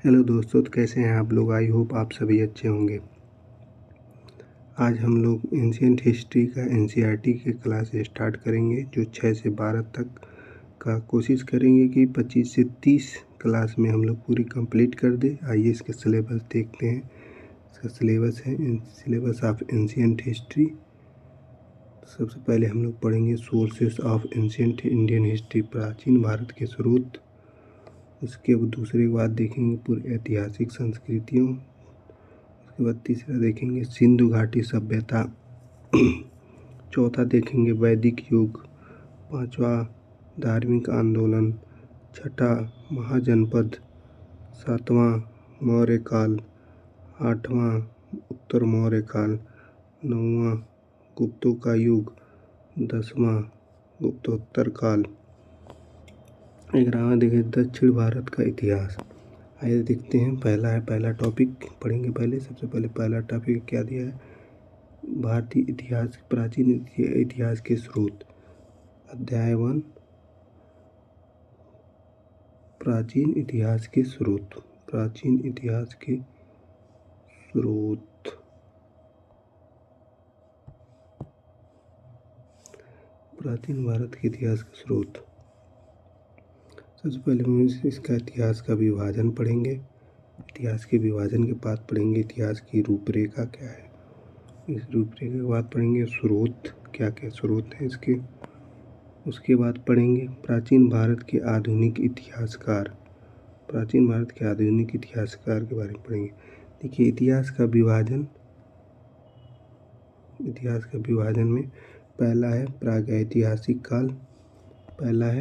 Hello दोस्तों, तो कैसे हैं आप लोग। आई होप आप सभी अच्छे होंगे। आज हम लोग एंशियंट हिस्ट्री का एनसीईआरटी के क्लास स्टार्ट करेंगे, जो 6 से 12 तक का कोशिश करेंगे कि 25 से 30 क्लास में हम लोग पूरी कंप्लीट कर दें। आइए इसके सिलेबस देखते हैं। इसका सिलेबस है सिलेबस ऑफ एंशियंट हिस्ट्री। सबसे पहले हम लोग पढ़ेंगे sources of ancient Indian history, प्राचीन भारत के स्रोत। उसके दूसरे बाद देखेंगे पूर्व ऐतिहासिक संस्कृतियों। उसके बाद तीसरा देखेंगे सिंधु घाटी सभ्यता। चौथा देखेंगे वैदिक युग। पांचवा धार्मिक आंदोलन। छठा महाजनपद। सातवां मौर्य काल। आठवां उत्तर मौर्य काल। नौवां गुप्तों का युग। 10वां गुप्तोत्तर काल। 11वां देखें दक्षिण भारत का इतिहास। आइए देखते हैं। पहला टॉपिक पढ़ेंगे। सबसे पहले पहला टॉपिक क्या दिया है, भारतीय इतिहास, प्राचीन इतिहास के स्रोत। अध्याय 1, प्राचीन इतिहास के स्रोत। प्राचीन इतिहास के स्रोत। प्राचीन भारत के इतिहास के स्रोत। सबसे पहले हम इसका इतिहास का विभाजन पढ़ेंगे। इतिहास के विभाजन के बाद पढ़ेंगे इतिहास की रूपरेखा क्या है। इस रूपरेखा के बाद पढ़ेंगे स्रोत, क्या क्या स्रोत हैं इसके। उसके बाद पढ़ेंगे प्राचीन भारत के आधुनिक इतिहासकार। प्राचीन भारत के आधुनिक इतिहासकार के बारे में पढ़ेंगे। देखिए इतिहास का विभाजन में पहला है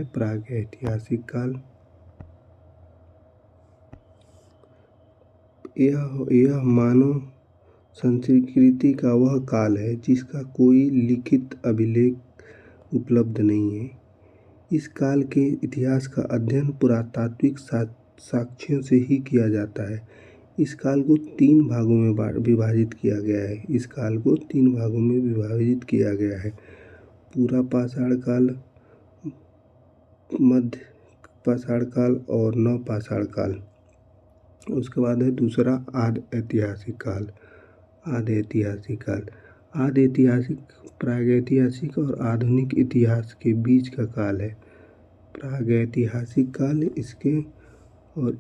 प्रागैतिहासिक काल। यह मानव संस्कृति का वह काल है जिसका कोई लिखित अभिलेख उपलब्ध नहीं है। इस काल के इतिहास का अध्ययन पुरातात्विक साक्ष्यों से ही किया जाता है। इस काल को 3 भागों में विभाजित किया गया है। पूरा पाषाण काल, मध्य पाषाण काल और नवपाषाण काल। उसके बाद है दूसरा आदि ऐतिहासिक काल। प्रागैतिहासिक और आधुनिक इतिहास के बीच का काल है। प्रागैतिहासिक काल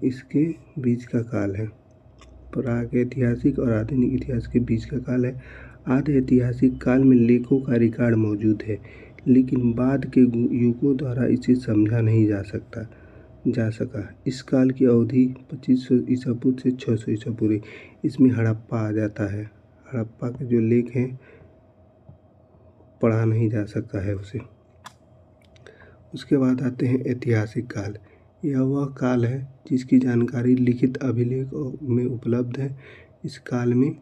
इसके बीच का काल है। प्रागैतिहासिक और आधुनिक इतिहास के बीच का काल है। आधि ऐतिहासिक काल में लेखों का रिकॉर्ड मौजूद है, लेकिन बाद के युगों द्वारा इसे समझा नहीं जा सका। इस काल की अवधि 2500 ईसा पूर्व से 600 ईसा पूर्व। इसमें हड़प्पा आ जाता है। हड़प्पा के जो लेख हैं पढ़ा नहीं जा सकता है उसे। उसके बाद आते हैं ऐतिहासिक काल। यह वह काल है जिसकी जानकारी लिखित अभिलेख में उपलब्ध है। इस काल में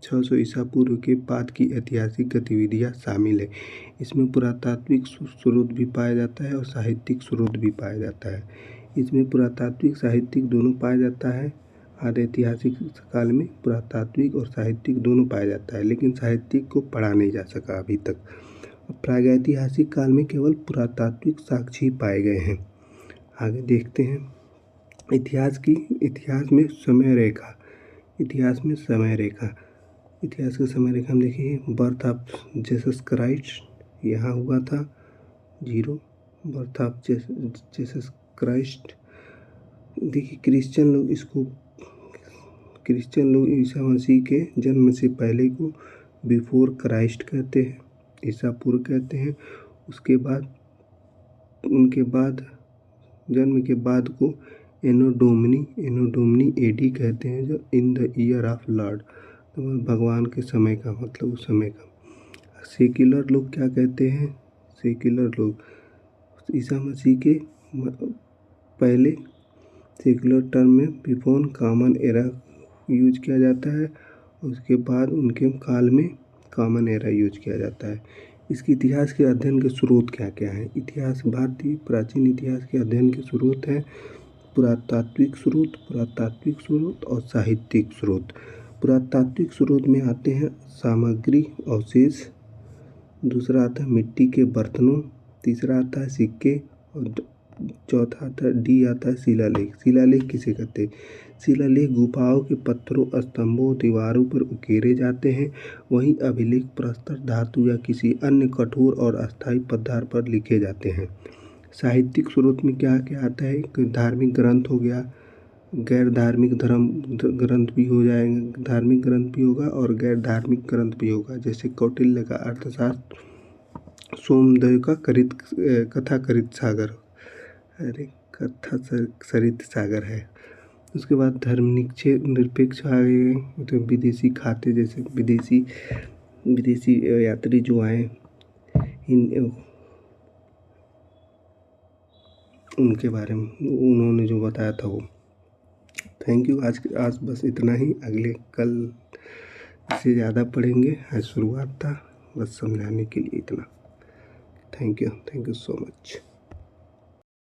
600 ईसा पूर्व के बाद की ऐतिहासिक गतिविधियां शामिल है। इसमें पुरातात्विक स्रोत भी पाया जाता है और साहित्यिक स्रोत भी पाया जाता है। इसमें पुरातात्विक साहित्यिक दोनों पाया जाता है। आधि ऐतिहासिक काल में पुरातात्विक और साहित्यिक दोनों पाया जाता है, लेकिन साहित्यिक को पढ़ा नहीं जा सका अभी तक। प्रागैतिहासिक काल में केवल पुरातात्विक साक्ष्य पाए गए हैं। आगे देखते हैं इतिहास में समय रेखा। इतिहास की समय रेखा हम देखिए। बर्थ ऑफ जीसस क्राइस्ट यहाँ हुआ था 0। Birth of Jesus Christ. देखिए क्रिश्चियन लोग ईसा मसीह के जन्म से पहले को बिफोर क्राइस्ट कहते हैं, ईसा पूर्व कहते हैं। उसके बाद उनके बाद जन्म के बाद को एनो डोमिनी एडी कहते हैं, जो in the year of Lord, तो भगवान के समय का मतलब उस समय का। सेक्युलर लोग क्या कहते हैं, सेक्युलर लोग ईसा मसीह के पहले सेक्युलर टर्म में बिफोर कॉमन एरा यूज किया जाता है। उसके बाद उनके काल में कॉमन एरा यूज किया जाता है। इसके इतिहास के अध्ययन के स्रोत क्या क्या हैं। भारतीय प्राचीन इतिहास के अध्ययन के स्रोत हैं पुरातात्विक स्रोत और साहित्यिक स्रोत। पुरातात्विक स्रोत में आते हैं सामग्री अवशेष, दूसरा आता है मिट्टी के बर्तनों, तीसरा आता है सिक्के और चौथा आता डी आता है शिलालेख। शिलालेख किसे कहते हैं? शिलालेख गुफाओं के पत्थरों, स्तंभों, दीवारों पर उकेरे जाते हैं। वहीं अभिलेख प्रस्तर धातु या किसी अन्य कठोर और अस्थायी पदार्थ पर लिखे जाते हैं। साहित्यिक स्रोत में क्या क्या आता है? धार्मिक ग्रंथ हो गया, गैर धार्मिक धर्म ग्रंथ भी हो जाएंगे, धार्मिक ग्रंथ भी होगा और गैर धार्मिक ग्रंथ भी होगा। जैसे कौटिल्य का अर्थशास्त्र, सोमदेव का कथा करित सागर, अरे कथा सरित सागर है। उसके बाद निरपेक्ष आ गए, तो विदेशी खाते, जैसे विदेशी यात्री जो आए उनके बारे में उन्होंने जो बताया था वो। Thank you. आज बस इतना ही, अगले कल इससे ज़्यादा पढ़ेंगे। आज शुरुआत था, बस समझाने के लिए इतना। Thank you so much.